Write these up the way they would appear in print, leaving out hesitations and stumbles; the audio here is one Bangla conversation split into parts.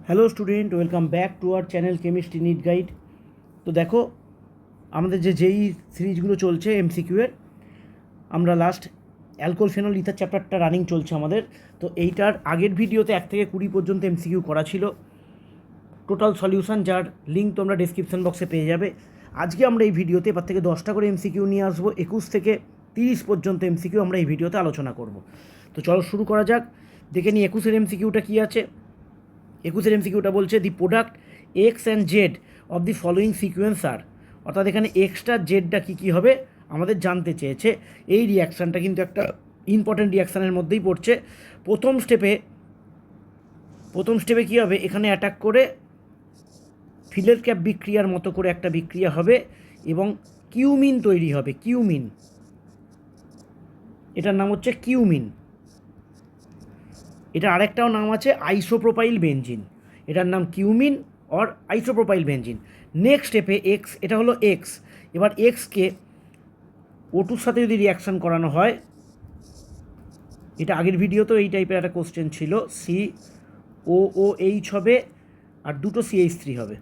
Hello student, welcome back to our channel chemistry NEET guide. তো দেখো, আমাদের যে যেই সিরিজগুলো চলছে এমসিকিউয়ের, আমরা লাস্ট অ্যালকোহল ফেনল ইথার চ্যাপ্টারটা রানিং চলছে আমাদের। তো এইটার আগের ভিডিওতে 1 থেকে 20 পর্যন্ত এমসিকিউ করা ছিল, টোটাল সলিউশন, যার লিঙ্ক তোমরা ডেসক্রিপশন বক্সে পেয়ে যাবে। আজকে আমরা এই ভিডিওতে এবার থেকে 10টা করে এমসিকিউ নিয়ে আসবো। 21 থেকে 30 পর্যন্ত এমসিকিউ আমরা এই ভিডিওতে আলোচনা করব। তো চলো শুরু করা যাক। দেখে নিই 21-এর এমসিকিউটা কী আছে। 21-এর এমসিকিউটা বলছে the product X and Z of the following sequence are, অর্থাৎ এখানে এক্সটা জেডটা কী কী হবে আমাদের জানতে চেয়েছে। এই রিয়াকশানটা কিন্তু একটা ইম্পর্ট্যান্ট রিয়াকশানের মধ্যেই পড়ছে। প্রথম স্টেপে কী হবে, এখানে অ্যাটাক করে ফিলের ক্যাপ বিক্রিয়ার মতো করে একটা বিক্রিয়া হবে এবং কিউমিন তৈরি হবে। কিউমিন, এটার নাম হচ্ছে কিউমিন। এটা আরেকটাও নাম আছে আইসোপ্রোপাইল বেনজিন। এটার নাম cumin or isopropyl benzene. Next স্টেপে এক্স, এটা হলো এক্স। এবার এক্সকে ওটুর সাথে যদি রিয়াকশান করানো হয়, এটা আগের ভিডিওতেও এই টাইপের একটা কোশ্চেন ছিল, COOH হবে আর দুটো CH3 হবে।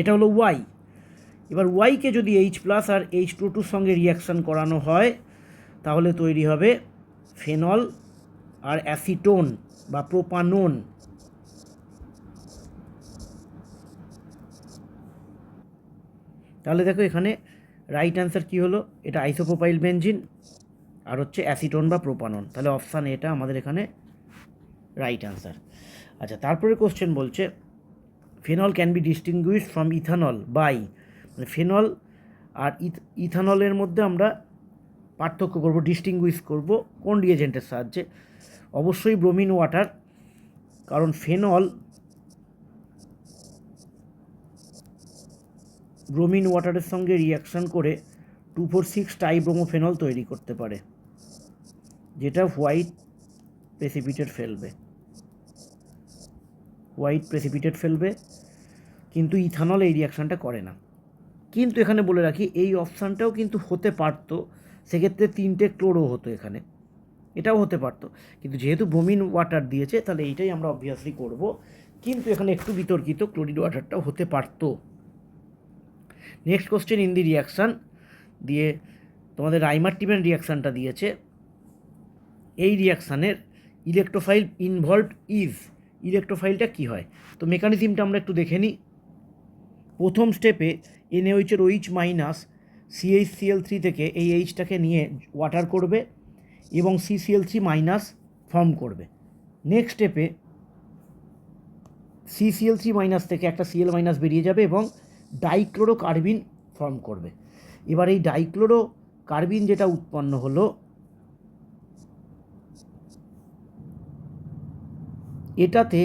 এটা হলো ওয়াই। এবার ওয়াইকে যদি H+ আর H2 সঙ্গে রিয়াকশান করানো হয়, তাহলে তৈরি হবে ফেনল আর অ্যাসিটোন বা প্রোপানোন। তাহলে দেখো এখানে রাইট অ্যান্সার কী হলো, এটা আইসোপ্রোপাইল বেনজিন আর হচ্ছে অ্যাসিটোন বা প্রোপানোন। তাহলে অপশান এটা আমাদের এখানে রাইট অ্যান্সার। আচ্ছা, তারপরে কোশ্চেন বলছে phenol can be distinguished from ethanol by, মানে ফেনল আর ইথানলের মধ্যে আমরা পার্থক্য করব, ডিস্টিংগুইশ করব কোন রিয়েজেন্টের সাহায্যে। অবশ্যই ব্রোমিন ওয়াটার, কারণ ফেনল ব্রোমিন ওয়াটারের সঙ্গে রিয়াকশান করে 2,4,6 টাইব্রোমোফেনল তৈরি করতে পারে, যেটা হোয়াইট প্রেসিপিটেট ফেলবে, কিন্তু ইথানল এই রিয়াকশানটা করে না। কিন্তু এখানে বলে রাখি, এই অপশানটাও কিন্তু হতে পারত, সেক্ষেত্রে 3টে ক্লোরো হতো এখানে, এটাও হতে পারত, কিন্তু যেহেতু ব্রোমিন ওয়াটার দিয়েছে তাহলে এইটাই আমরা অবভিয়াসলি করব। কিন্তু এখানে একটু বিতর্কিত, ক্লোরিন ওয়াটারটাও হতে পারত। Next question, in the reaction দিয়ে তোমাদের রাইমার্টিভেন রিয়াকশানটা দিয়েছে। এই রিয়াকশানের ইলেকট্রোফাইল ইনভলভড ইজ, ইলেকট্রোফাইলটা কী হয়। তো মেকানিজমটা আমরা একটু দেখে নিই। প্রথম স্টেপে NaOH-এর OH- CH-Cl3 থেকে এই এইচটাকে নিয়ে ওয়াটার করবে এবং CCl3- ফর্ম করবে। নেক্সট স্টেপে CCl3- থেকে একটা Cl- বেরিয়ে যাবে এবং ডাইক্লোরো কার্বিন ফর্ম করবে। এবার এই ডাইক্লোরো কার্বিন যেটা উৎপন্ন হলো, এটাতে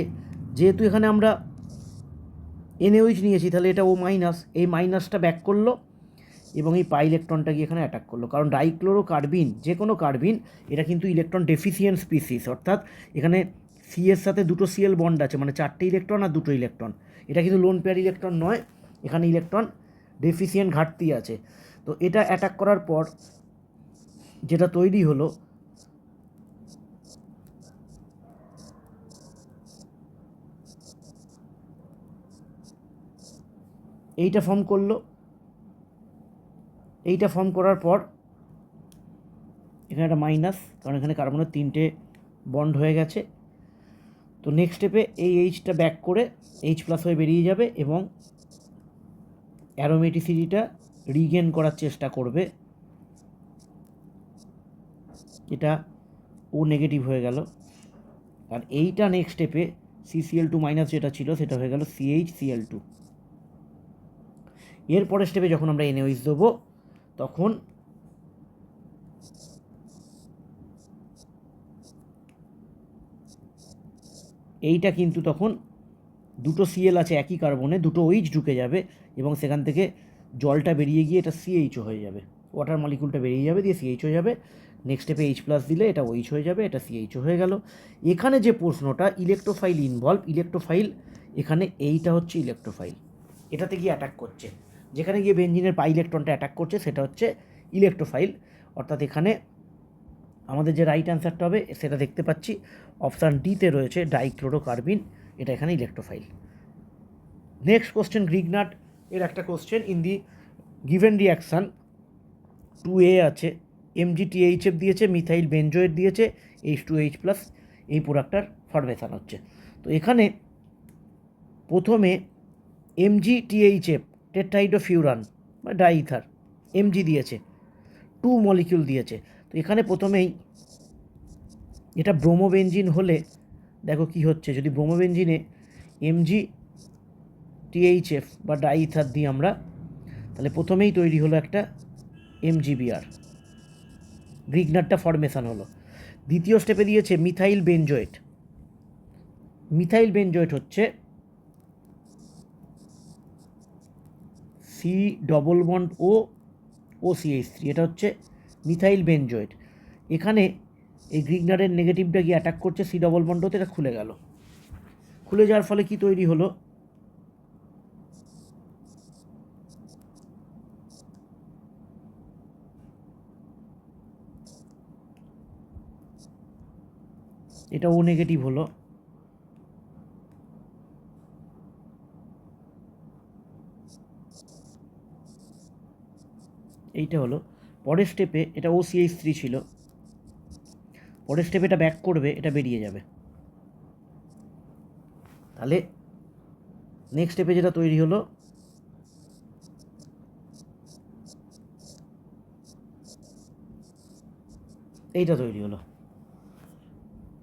যেহেতু এখানে আমরা NaOH নিয়েছি, তাহলে এটা O-, এই মাইনাসটা ব্যাক করলো এবং এই পাই ইলেকট্রনটা গিয়ে এখানে অ্যাটাক করলো। কারণ ডাইক্লোরো কার্বিন, যে কোনো কার্বিন, এটা কিন্তু ইলেকট্রন ডেফিসিয়েন্ট স্পিসিস, অর্থাৎ এখানে সি এর সাথে দুটো Cl বন্ড আছে, মানে 4টে ইলেকট্রন আর 2টো ইলেকট্রন। এটা কিন্তু লোন পেয়ার ইলেকট্রন নয়, এখানে ইলেকট্রন ডেফিসিয়েন্ট ঘাটতি আছে। তো এটা অ্যাটাক করার পর যেটা তৈরি হলো, এইটা ফর্ম করলো। এইটা ফর্ম করার পর এখানে একটা মাইনাস, কারণ এখানে কার্বনের 3টে বন্ড হয়ে গেছে। তো নেক্সট স্টেপে এই এইচটা ব্যাক করে H+ হয়ে বেরিয়ে যাবে এবং অ্যারোমেটিসিটিটা রিগেন করার চেষ্টা করবে। এটা O নেগেটিভ হয়ে গেল। আর এইটা নেক্সট স্টেপে CCl2- যেটা ছিল সেটা হয়ে গেল CHCl2। এরপরের স্টেপে যখন আমরা NaOH দেবো, তখন এইটা কিন্তু তখন দুটো Cl আছে একই কার্বনে, দুটো OH ঢুকে যাবে এবং সেখান থেকে জলটা বেরিয়ে গিয়ে এটা CHO হয়ে যাবে, ওয়াটার মলিকুলটা বেরিয়ে যাবে, দিয়ে CH হয়ে যাবে। নেক্সট স্টেপে H+ দিলে এটা OH হয়ে যাবে, এটা CHO হয়ে গেল। এখানে যে প্রশ্নটা ইলেকট্রোফাইল ইনভলভ, ইলেকট্রোফাইল, এখানে এইটা হচ্ছে ইলেকট্রোফাইল, এটাতে গিয়ে অ্যাটাক করছে, যেখানে গিয়ে বেনজিনের পাই ইলেকট্রনটা অ্যাটাক করছে সেটা হচ্ছে ইলেকট্রোফাইল। অর্থাৎ এখানে আমাদের যে রাইট অ্যান্সারটা হবে সেটা দেখতে পাচ্ছি অপশান ডিতে রয়েছে ডাইক্লোরোকার্বিন, এটা এখানে ইলেকট্রোফাইল। নেক্সট কোশ্চেন গ্রিগনাট এর একটা question, in the given reaction 2A আছে, MgTHF দিয়েছে, মিথাইল বেনজোয়েট দিয়েছে, H2H+, এই প্রোডাক্টটার ফরমেশান হচ্ছে। তো এখানে প্রথমে MgTHF টেট্রাহাইড্রোফিউরান বা ডাইইথার Mg দিয়েছে, 2 মলিকিউল দিয়েছে। তো এখানে প্রথমেই এটা ব্রোমোবেনজিন হলে দেখো কি হচ্ছে, যদি ব্রোমোবেনজিনে MgTHF বা ডাইইথার দিই আমরা, তাহলে প্রথমেই তৈরি হলো একটা MgBr, গ্রিগনারটা ফরমেশান হলো। দ্বিতীয় স্টেপে দিয়েছে মিথাইল বেনজোয়েট, মিথাইল বেনজোয়েট হচ্ছে C++O এটা হচ্ছে মিথাইল বেনজোয়েট। এখানে এই গ্রিগনারের নেগেটিভটা গিয়ে অ্যাটাক করছে C++ওতে, এটা খুলে গেল। খুলে যাওয়ার ফলে কি তৈরি হলো, এটা ও নেগেটিভ হলো, এইটা হলো। পরের স্টেপে এটা OCH3 ছিল, পরের স্টেপে এটা ব্যাক করবে, এটা বেরিয়ে যাবে। তাহলে নেক্সট স্টেপে যেটা তৈরি হলো, এইটা তৈরি হলো।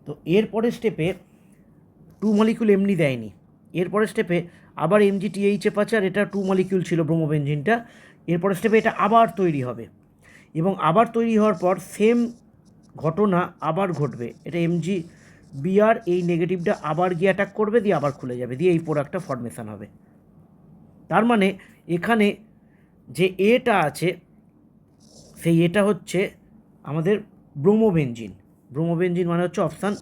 তো এরপরের স্টেপে 2 মলিকিউল এমনি দেয়নি, এরপরের স্টেপে আবার MgTHF আছে, আর এটা 2 মলিকিউল ছিল ব্রোমোবেনজিনটা। এরপরের স্টেপে এটা আবার তৈরি হবে, এবং আবার তৈরি হওয়ার পর সেম ঘটনা আবার ঘটবে, এটা MgBr এই নেগেটিভটা আবার গিয়ে অ্যাটাক করবে, দিয়ে আবার খুলে যাবে, দিয়ে এই প্রোডাক্টটা ফরমেশান হবে। তার মানে এখানে যে এটা আছে সেই এটা হচ্ছে আমাদের ব্রোমোবেনজিন, ব্রোমোবেনজিন মানে হচ্ছে অপশান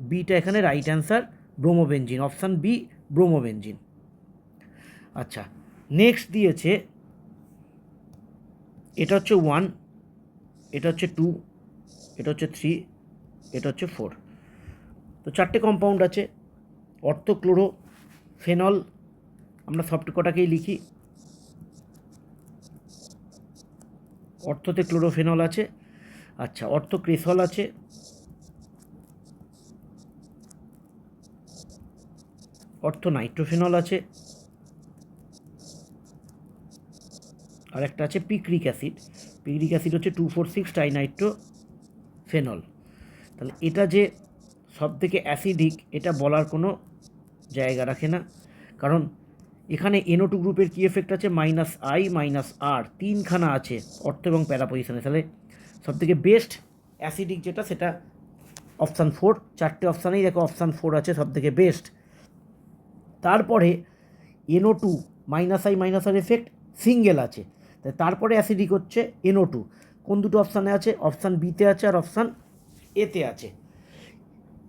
বিটা এখানে রাইট অ্যান্সার, ব্রোমোবেনজিন, অপশান বি ব্রোমোবেনজিন। আচ্ছা, নেক্সট দিয়েছে এটা হচ্ছে 1, এটা হচ্ছে 2, এটা হচ্ছে 3, এটা হচ্ছে 4। তো 4টে কম্পাউন্ড আছে, অর্থোক্লোরোফেনল, আমরা সফট কটাকেই লিখি, অর্থতে ক্লোরোফেনল আছে। আচ্ছা, অর্থোক্রেসল আছে, অর্থোনাইট্রোফেনল আছে, আর একটা আছে পিক্রিক অ্যাসিড, পিক্রিক অ্যাসিড হচ্ছে 2,4,6 টাইনাইট্রোফেনল। তাহলে এটা যে সব থেকে অ্যাসিডিক এটা বলার কোনো জায়গা রাখে না, কারণ এখানে NO2 গ্রুপের কী এফেক্ট আছে, -I -R, 3খানা আছে অর্থ এবং প্যারা পজিশনে। তাহলে সবথেকে বেস্ট অ্যাসিডিক যেটা সেটা অপশান 4, 4টে অপশানেই দেখো অপশান 4 আছে সবথেকে বেস্ট। তারপরে NO2 -I -R effect single আছে, তারপরে অ্যাসিডিক হচ্ছে NO2, কোন দুটো অপশানে আছে, অপশান বিতে আছে আর অপশান এতে আছে।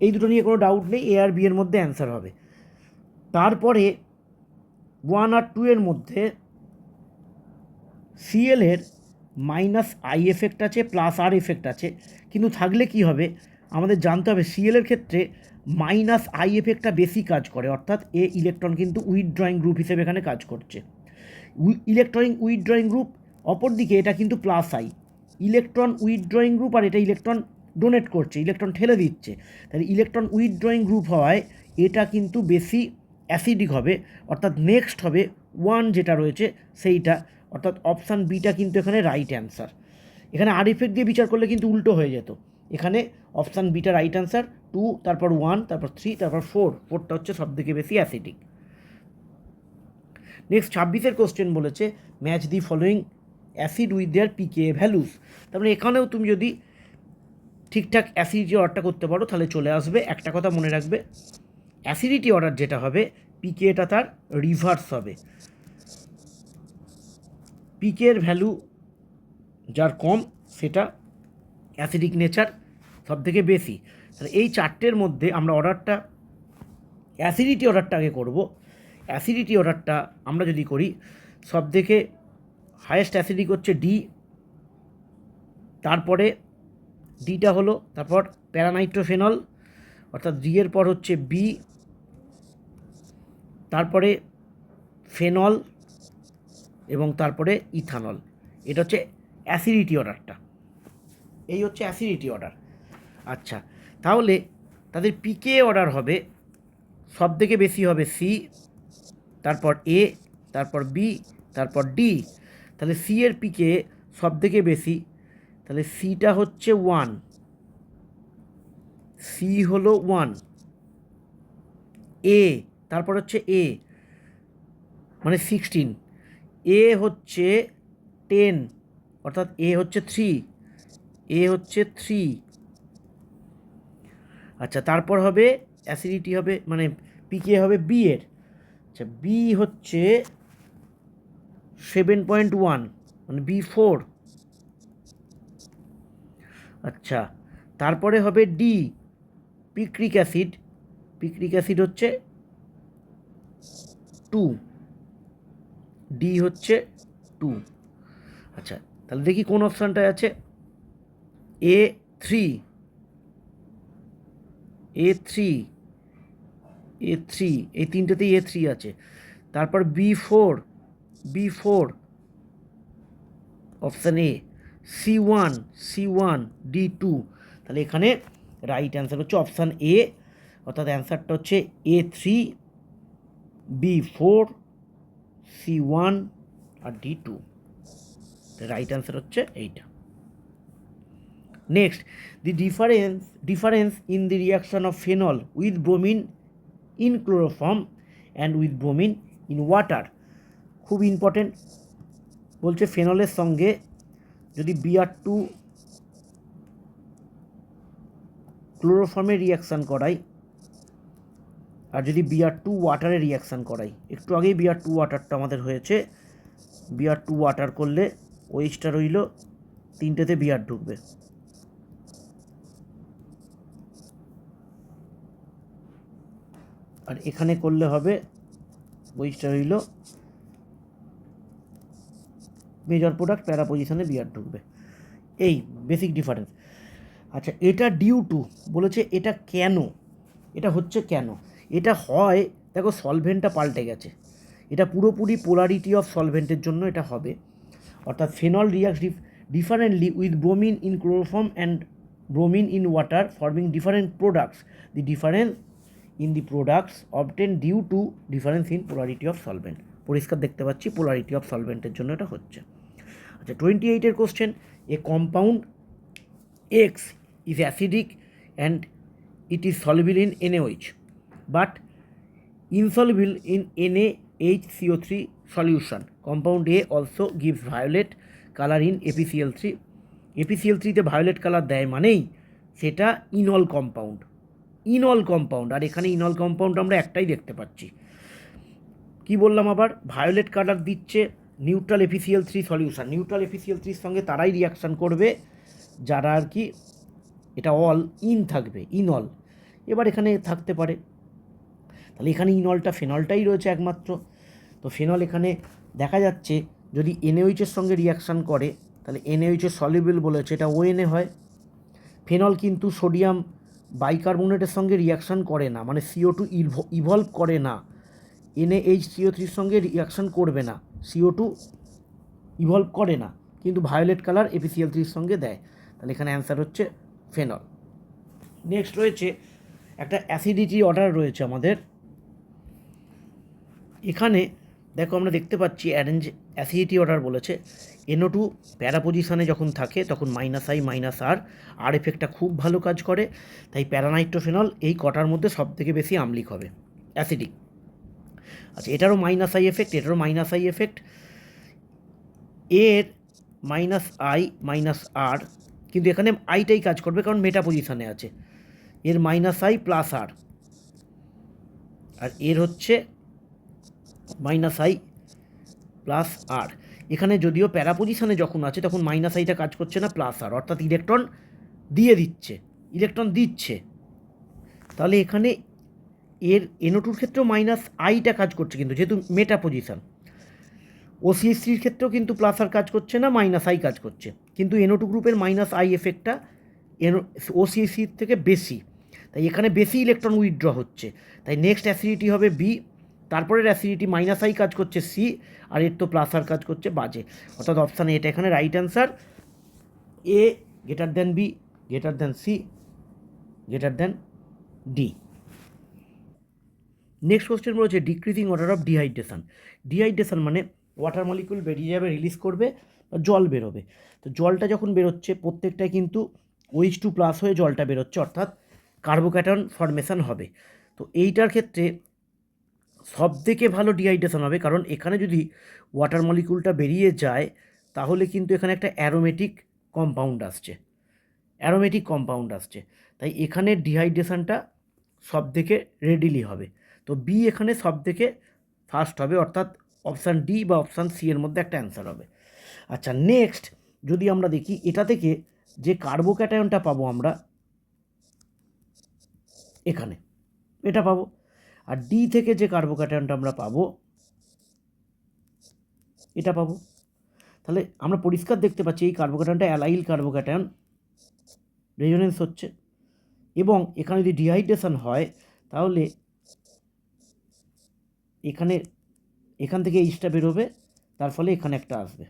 এই দুটো নিয়ে কোনো ডাউট নেই, A আর B এর মধ্যে অ্যান্সার হবে। তারপরে 1 আর 2 এর মধ্যে Cl এর -I এফেক্ট আছে, +R এফেক্ট আছে, কিন্তু থাকলে কি হবে আমাদের জানতে হবে, Cl এর ক্ষেত্রে -I এফেক্টটা বেশি কাজ করে, অর্থাৎ এ ইলেকট্রন কিন্তু উইথড্রয়িং গ্রুপ হিসেবে এখানে কাজ করছে, ইলেকট্রন উইথড্রয়িং গ্রুপ। অপরদিকে এটা কিন্তু +I, ইলেকট্রন উইথড্রয়িং গ্রুপ, আর এটা ইলেকট্রন ডোনেট করছে, ইলেকট্রন ঠেলে দিচ্ছে। তাহলে ইলেকট্রন উইথড্রয়িং গ্রুপ হওয়ায় এটা কিন্তু বেশি অ্যাসিডিক হবে, অর্থাৎ নেক্সট হবে 1 যেটা রয়েছে সেইটা, অর্থাৎ অপশান বিটা কিন্তু এখানে রাইট অ্যান্সার। এখানে আর ইফেক্ট দিয়ে বিচার করলে কিন্তু উল্টো হয়ে যেত, এখানে অপশান বিটা রাইট অ্যান্সার, 2, তারপর 1, তারপর 3, তারপর 4টা হচ্ছে সবথেকে বেশি অ্যাসিডিক। নেক্সট 26-এর কোশ্চেন বলেছে match the following acid with their pKa values. তার মানে এখানেও তুমি যদি ঠিকঠাক অ্যাসিডিটি অর্ডারটা করতে পারো তাহলে চলে আসবে। একটা কথা মনে রাখবে, অ্যাসিডিটি অর্ডার যেটা হবে pKa তার রিভার্স হবে, pKa এর ভ্যালু যার কম সেটা অ্যাসিডিক নেচার সব থেকে বেশি। তাহলে এই 4টের মধ্যে আমরা অর্ডারটা অ্যাসিডিটি অর্ডারটা আগে করব। অ্যাসিডিটি অর্ডারটা আমরা যদি করি, সব থেকে হায়েস্ট অ্যাসিডিক হচ্ছে D, তারপরে ডিটা হলো, তারপর প্যারানাইট্রোফেনল অর্থাৎ ডি এর পর হচ্ছে বি, তারপরে ফেনল এবং তারপরে ইথানল। এটা হচ্ছে অ্যাসিডিটি অর্ডারটা, এই হচ্ছে অ্যাসিডিটি অর্ডার। আচ্ছা, তাহলে তাদের পিকে অর্ডার হবে, সব থেকে বেশি হবে সি, তারপর এ, তারপর বি, তারপর ডি। তাহলে সি এর পিকে সব থেকে বেশি, তাহলে সিটা হচ্ছে 1, সি হলো 1, এ, তারপর হচ্ছে এ মানে 16, এ হচ্ছে 10 অর্থাৎ এ হচ্ছে 3, এ হচ্ছে 3। আচ্ছা, তারপর হবে অ্যাসিডিটি হবে মানে পিকে হবে বি এর, আচ্ছা বি হচ্ছে 7.1 মানে B4। আচ্ছা, তারপরে হবে D, picric acid, picric acid হচ্ছে 2, ডি হচ্ছে 2। আচ্ছা, তাহলে দেখি কোন অপশানটায় আছে, A3, A3, A3, এই তিনটেতেই A3 আছে। তারপর B4, B4 option A, C1, C1, D2। তাহলে এখানে রাইট অ্যান্সার হচ্ছে অপশান এ, অর্থাৎ অ্যান্সারটা হচ্ছে A3, B4, C1 আর D2। রাইট অ্যান্সার হচ্ছে এইটা। Next, the difference in the reaction of phenol with bromine in chloroform and with bromine in water. খুব ইম্পর্টেন্ট, বলছে ফেনলের সঙ্গে যদি Br2 ক্লোরোফর্মে রিয়াকশান করাই আর যদি Br2 ওয়াটারে রিয়াকশান করাই, একটু আগেই Br2 ওয়াটারটা আমাদের হয়েছে, Br2 ওয়াটার করলে ওইচটা রইল, তিনটেতে বিআর ঢুকবে। আর এখানে করলে হবে ওইচটা রইল মেজর প্রোডাক্ট, প্যারা পজিশনে বিআর ঢুকবে, এই বেসিক ডিফারেন্স। আচ্ছা, এটা ডিউ টু বলেছে, এটা কেন, এটা হচ্ছে কেন, এটা হয় দেখো সলভেন্টটা পাল্টে গেছে, এটা পুরোপুরি পোলারিটি অফ সলভেন্টের জন্য এটা হবে। অর্থাৎ phenol reacts differently with bromine in chloroform and bromine in water forming different products. The difference in the products obtain due to difference in polarity of solvent. পরিষ্কার দেখতে পাচ্ছি পোলারিটি অফ সলভেন্টের জন্য এটা হচ্ছে। আচ্ছা, 28-এর question, a compound X is acidic and it is soluble in NaOH but insoluble in NaHCO3 solution. Compound A also gives violet color in APCl3. APCl3 তে ভায়োলেট কালার দেয় মানেই সেটা ইনল কম্পাউন্ড, ইনল কম্পাউন্ড। আর এখানে ইনল কম্পাউন্ড আমরা একটাই দেখতে পাচ্ছি। কি বললাম আবার, ভায়োলেট কালার দিচ্ছে neutral APCl3 solution. Neutral APCl3 সঙ্গে তারাই রিয়াকশান করবে যারা আর কি এটা অল ইন থাকবে, ইনল। এবার এখানে থাকতে পারে, তাহলে এখানে ইনলটা ফেনলটাই রয়েছে একমাত্র। তো ফেনল এখানে দেখা যাচ্ছে যদি NaOH-এর সঙ্গে রিয়াকশান করে তাহলে NaOH-এর সলিউবল বলেছে, এটা ONA হয়। ফেনল কিন্তু সোডিয়াম বাইকার্বনেটের সঙ্গে রিয়াকশান করে না, মানে CO2 ইভলভ করে না, NaHCO3-র সঙ্গে রিয়াকশান করবে না, CO2 ইভলভ করে না, কিন্তু ভায়োলেট কালার APCl3-র সঙ্গে দেয়। তাহলে এখানে অ্যান্সার হচ্ছে ফেনল। নেক্সট রয়েছে একটা অ্যাসিডিটি অর্ডার রয়েছে আমাদের। এখানে দেখো আমরা দেখতে পাচ্ছি অ্যাসিডিটি অর্ডার বলেছে, NO2 প্যারা পজিশানে যখন থাকে তখন -I -R এফেক্টটা খুব ভালো কাজ করে, তাই প্যারানাইট্রোফেনল এই কটার মধ্যে সব থেকে বেশি আম্লিক হবে, অ্যাসিডিক। আচ্ছা, এটারও -I এফেক্ট, এটারও -I এফেক্ট, এর -I -R, কিন্তু এখানে আইটাই কাজ করবে কারণ মেটা পজিশানে আছে, এর -I + R, আর এর হচ্ছে -I + R। এখানে যদিও প্যারা পজিশানে যখন আছে তখন -Iটা কাজ করছে না, +R, অর্থাৎ ইলেকট্রন দিয়ে দিচ্ছে, ইলেকট্রন দিচ্ছে। তাহলে এখানে এর NO2-র ক্ষেত্রেও -Iটা কাজ করছে, কিন্তু যেহেতু মেটা পজিশান। OCH3-র ক্ষেত্রেও কিন্তু +R কাজ করছে না, -I কাজ করছে, কিন্তু NO2 গ্রুপের -I এফেক্টটা ওসিসির থেকে বেশি, তাই এখানে বেশি ইলেকট্রন উইথড্র হচ্ছে, তাই নেক্সট অ্যাসিডিটি হবে বি, তারপরের অ্যাসিডিটি মাইনাস আই কাজ করছে সি, আর এর তো প্লাস আর কাজ করছে বাজে, অর্থাৎ অপশান এটা এখানে right answer. A greater than B, greater than C, greater than D. Next question রয়েছে decreasing order of dehydration. Dehydration মানে ওয়াটার মলিকুল বেরিয়ে যাবে, রিলিজ করবে, বা জল বেরোবে। তো জলটা যখন বেরোচ্ছে প্রত্যেকটাই কিন্তু OH2 প্লাস হয়ে জলটা বেরোচ্ছে, অর্থাৎ কার্বোক্যাটন ফর্মেশন হবে। তো এইটার ক্ষেত্রে সবথেকে ভালো ডিহাইড্রেশন হবে, কারণ এখানে যদি ওয়াটার মলিকুলটা বেরিয়ে যায় তাহলে কিন্তু এখানে একটা অ্যারোমেটিক কম্পাউন্ড আসছে, অ্যারোমেটিক কম্পাউন্ড আসছে, তাই এখানে ডিহাইড্রেশনটা সবথেকে রেডিলি হবে। তো বি এখানে সবথেকে ফার্স্ট হবে, অর্থাৎ অপশান ডি বা অপশান সি এর মধ্যে একটা অ্যান্সার হবে। আচ্ছা, নেক্সট যদি আমরা দেখি এটা থেকে যে কার্বোক্যাটায়নটা পাবো আমরা এখানে, এটা পাবো, আর ডি থেকে যে কার্বোক্যাটায়নটা আমরা পাবো এটা পাবো। তাহলে আমরা পরিষ্কার দেখতে পাচ্ছি এই কার্বোক্যাটায়নটা অ্যালাইল কার্বোক্যাটায়ন, রেজোনেন্স হচ্ছে, এবং এখানে যদি ডিহাইড্রেশন হয় তাহলে এখান থেকে এইচটা বেরোবে, তার ফলে এখানে একটা আসবে,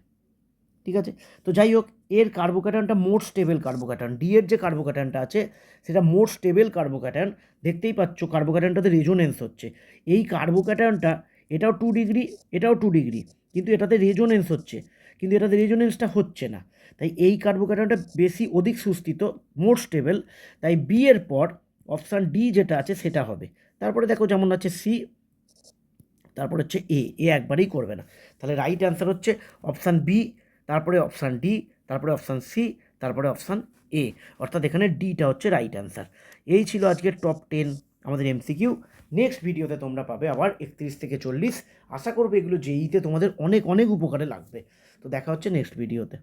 ঠিক আছে। তো যাই হোক, এর কার্বোক্যাটায়নটা মোর স্টেবল কার্বোক্যাটায়ন, ডি এর যে কার্বোক্যাটায়নটা আছে সেটা মোর স্টেবল কার্বোক্যাটায়ন। দেখতেই পাচ্ছ কার্বোক্যাটায়নটাতে রেজোনেন্স হচ্ছে, এই কার্বোক্যাটায়নটা এটাও 2 ডিগ্রি, এটাও 2 ডিগ্রি, কিন্তু এটাতে রেজোনেন্স হচ্ছে, কিন্তু এটাতে রেজোনেন্সটা হচ্ছে না, তাই এই কার্বোক্যাটায়নটা বেশি অধিক সুস্থিত, মোর স্টেবল, তাই বি এর পর অপশান ডি যেটা আছে সেটা হবে। তারপরে দেখো যেমন আছে সি, তারপর হচ্ছে এ একবারেই করবে না, তাহলে রাইট অ্যান্সার হচ্ছে অপশান বি, তারপরে অপশান ডি, তারপরে অপশান সি, তারপরে অপশান এ, অর্থাৎ এখানে ডিটা হচ্ছে রাইট অ্যান্সার। এই ছিল আজকের টপ 10 আমাদের এমসিকিউ। নেক্সট ভিডিওতে তোমরা পাবে আবার 31 থেকে 40। আশা করবো এগুলো জেইতে তোমাদের অনেক অনেক উপকারে লাগবে। তো দেখা হচ্ছে নেক্সট ভিডিওতে।